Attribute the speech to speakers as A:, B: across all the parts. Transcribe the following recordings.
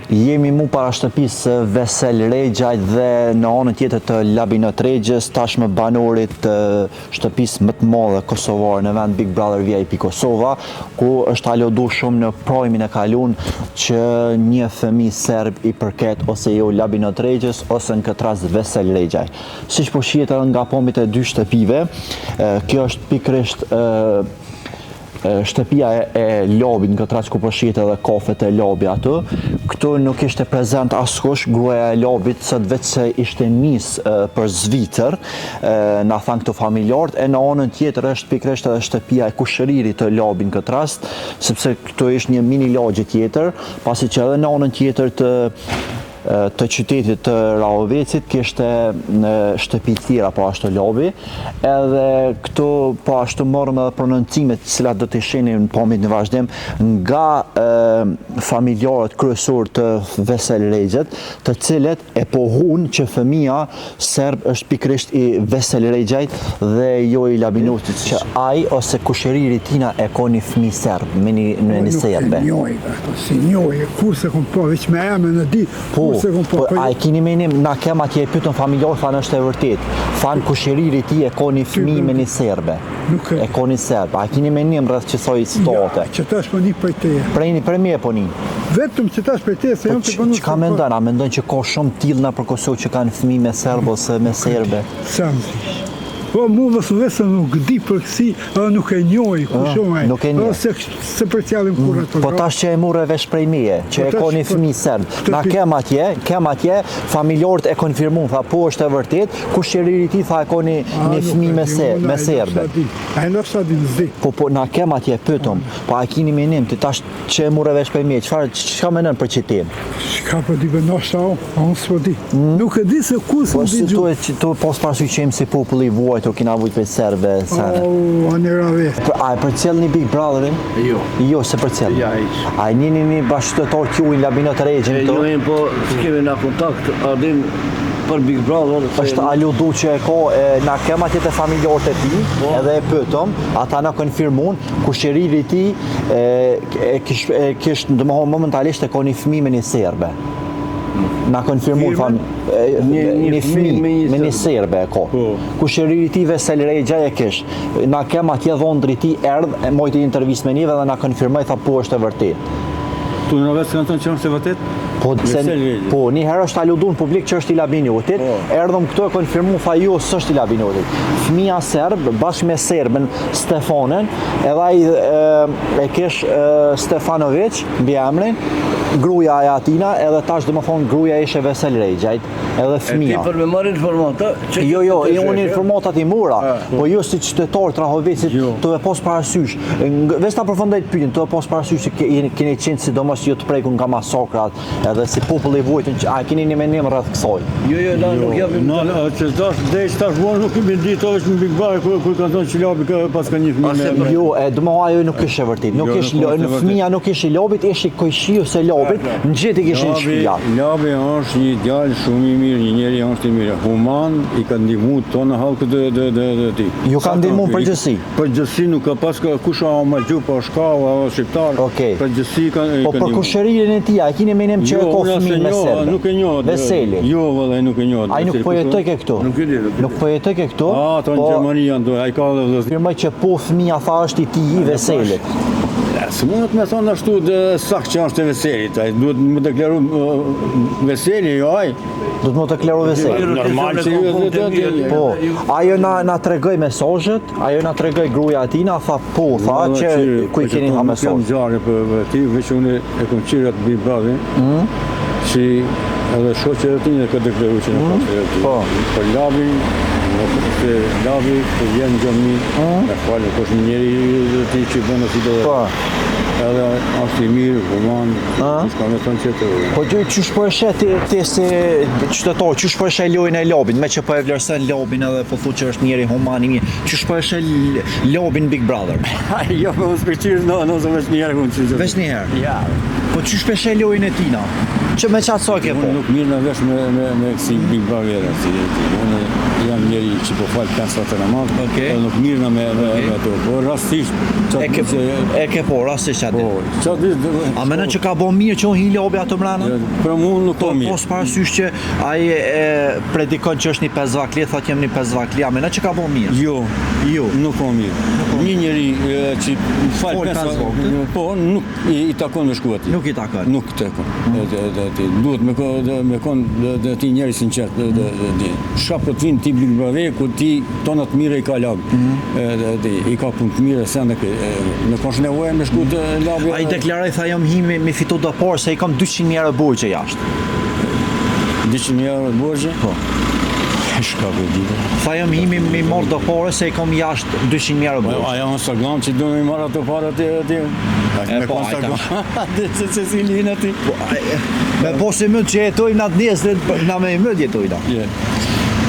A: Jemi mu para shtëpisë Vesel Regjaj dhe në anën tjetër të Labinot Regjës, tashmë banorit të shtëpisë më të madhe kosovare në vend Big Brother VIP Kosova, ku është alodu shumë në projmin e kalun që një fëmijë serb i përket ose jo Labinot Regjës ose në këtë rast Vesel Regjaj. Siç po shihet edhe nga pamjet e dy shtëpive, kjo është pikërisht shtëpia e lobit, në këtë rast ku po shihet edhe kofet e lobi aty. Këtu nuk ishte prezent askush, gruaja e lobit sot vetë se ishte nis për Zvicër, na than këto familjarët, e në anën tjetër është pikërisht edhe shtëpia e kushëririt të lobit në këtë rast, sepse këtu ishte një mini lagje tjetër, pasi që edhe në anën tjetër të qytetit të Rahovecit kishte në shtëpi tjera po ashtu lobi, edhe këtu po ashtu morëm edhe prononcimet cilat do të shenim në pamjet në vazhdim nga familjarët kryesor të Vesel Regjët, të cilët e pohun që fëmia serb është pikërisht i Vesel Regjajt dhe jo i Labinotit, që ai ose kushëriri tina e ka një fëmijë serb me një serbe.
B: Si njoj, kurse kom po, veç me emën e di.
A: Po, a e kini menim, na kem atje e pytën familjarë, thanë është e vërtet. Thanë kushëriri ti e ka një fëmijë me një serbe. E ka një serbe. A e kini menim rreth qësoj state?
B: Ja, që tash po një për teje.
A: Prej mje po një?
B: Vetëm që tash për teje, se jam të ponu...
A: Që ka mendon? A mendon që ka shumë tillë na për Kosovë që kanë fëmijë me serbe ose me serbe?
B: Samsi. Po mu vësë nuk di për kësi, edhe nuk e njoj, ku shumë e.
A: Nuk e njoj.
B: Se për cjallim kur ato.
A: Po tash që e mure vesh prej meje, që e ka një fëmijë serb. Na kem atje, familjarët e konfirmun, tha po është e vërtet, kushëriri ti tha e ka një fëmijë me serbe.
B: A e nështë adin zdi.
A: Po na kem atje, pëtëm, po a kini menim, të tash që e mure vesh prej meje, çka menon për qitim?
B: Shka po di bënoshta o, unë s'po di. Nuk e di se ku s'po di gjuhë.
A: Tu pos parasysh që jemi si populli i vuajtur, kina vujt për serbe.
B: Anë rave.
A: A e për cilë një Big Brotherin?
C: Jo.
A: Jo, se për cilë?
C: Ja, iq.
A: A e një bashkëtetor t'ju i Labinot Regjën të?
C: Jo, po s'kemi na kontakt, ardin për Big Brother.
A: Është aludu që e ka, na kem atje të familjarët e ti, edhe e pëtëm, ata na konfirmun, kushëriri ti kishtë, dëmohon momentalisht e ka një fëmijë me një serbe. Na konfirmun, një fëmijë me një serbe e ka. Kushëriri ti Vesel Regjaj e kishtë. Na kem atje dhondri ti erdhë, mojti intervjist me njëve dhe na konfirmoj, tha po është e vërtet.
D: Tu në vetë kanë tonë që është e vërtet?
A: Po, një herë është aludu në publik që është i Labinotit, erdhëm këto e konfirmu, tha jo, së është i Labinotit. Fëmija serb, bashkë me serbën Stefanen, edhe ai e kesh Stefanovic, mbi emrin, gruja e atina, edhe tash dhe më thonë gruja ishe Vesel Regjajt, edhe fëmija.
C: E ti për me marrë informata?
A: Jo, unë informatat i mura, po jo si qytetar të Rahovecit të e pos parasysh. Veç ta përfëndajt pytin, të e pos parasysh që keni qenë sidomos jo të prekun nga masakrat, edhe si popull i vujtën, a keni një menim rreth kësaj?
C: Jo, na nuk japim...
D: Që tash buon nuk kemi ditë, to është në Big Brother, ku kanë thonë që labi pas ka një fëmijë me...
A: Jo, dëmo ajo nuk ishte vërtet. Fëmija nuk ishte lobit, ishte kojshiu se lobit, në gjithë i kishin shpia.
D: Labi është një djalë shumë i mirë, një njeri është i mirë. Human, i ka ndihmu tonë halkë dhe ti.
A: Ju ka ndihmu përgjësi?
D: Përgjësi nuk ka pas kusha ma gju, pa shkau, shqiptar. Përgjësi ka ndihmu.
A: Po për kushëririn e tia, a kini menim që e ka fëmijë me serbe?
D: Nuk e njohë.
A: Veseli?
D: Jo, vëllai, nuk e njohë.
A: Ai nuk po jetoj ke këtu? Nuk po jetoj ke këtu?
D: Ta në Gjermani janë, ai ka dhe...
A: Firmoj që po fëmija tha është i ti i Veselit.
D: Së mundet me thonë ashtu dhe sakë që është e Veselit, duhet më deklaru Veseli, jo aj.
A: Duhet më deklaru Veseli.
D: Normal që ju
A: Po, ajo na tregoj mesazhet, ajo na tregoj gruaja atina, tha po, tha që ku i keni nga mesazh.
D: Kam gjarë për ti, veç unë e kom qirë atë Big Brother, që edhe shoqe e ti në këtë deklaru që në pasë e ti. Për Labi, Labi, për jenë gjëmi, me falë, ko është njeri dhe ti që bënë si dhe edhe është i mirë, human, s'ka me thonë që të...
A: Po qysh po e shet ti si qytetar, qysh po e shet lojën e Labin, me që po e vlerëson Labin edhe po thu që është njeri human i mirë, qysh po e shet Labin Big Brother?
D: Jo, po më s'përqirë, nëse veç njerë këmë që...
A: Veç njerë?
D: Ja.
A: Po qysh po e shet lojën e tina? Që me qatë sa ke po?
D: Unë nuk mirë në vesh me kësi Big Brother, unë jam njeri që po fal 5 vakte namaz,
A: Okej.
D: edhe nuk mirëna me ato. Po rastisht
A: E ke po, rastisht atë.
D: Po, çfarë ditë.
A: A mendon që ka bo mirë që unë hi lobi ato mrena?
D: Për mua nuk po mirë.
A: Pos parasysh që ai e predikon që është një pesvakli, thotë jam një pesvakli, a mendon që ka bo mirë?
D: Jo, nuk po mirë. Një njeri që fal
A: Fol
D: 5
A: pesë
D: vakte,
A: vakte.
D: po nuk i takon me shku atij.
A: Nuk i takon.
D: Nuk takon. Duhet me kon ti njeri sinqert. Shka po të vinë ti Big Brother, ku ti tonat mire i ka lab. I ka punë të mire, se në kosh nevojë me shku të labi.
A: Ai deklaroi tha jam hi me fitu dopor se i kam 200.000 euro burgje jashtë.
D: 200.000 euro borxhe?
A: Po.
D: Shka po di.
A: Tha jam hi me mor dopore se i kam jashtë 200.000 euro burgje.
D: Aja në Instagram që do me marrë ato parë aty. Me
A: po,
D: Instagram. Se si linë aty.
A: Me po se më që jetojmë atë nesër, na me më jetojna.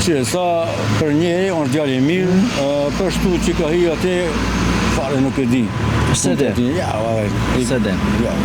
D: Që sa për njeri, është djalë i mirë, për shtu që ka hi atë, fare nuk e di.
A: Se de?
D: Ja,
A: Se de?
D: ja.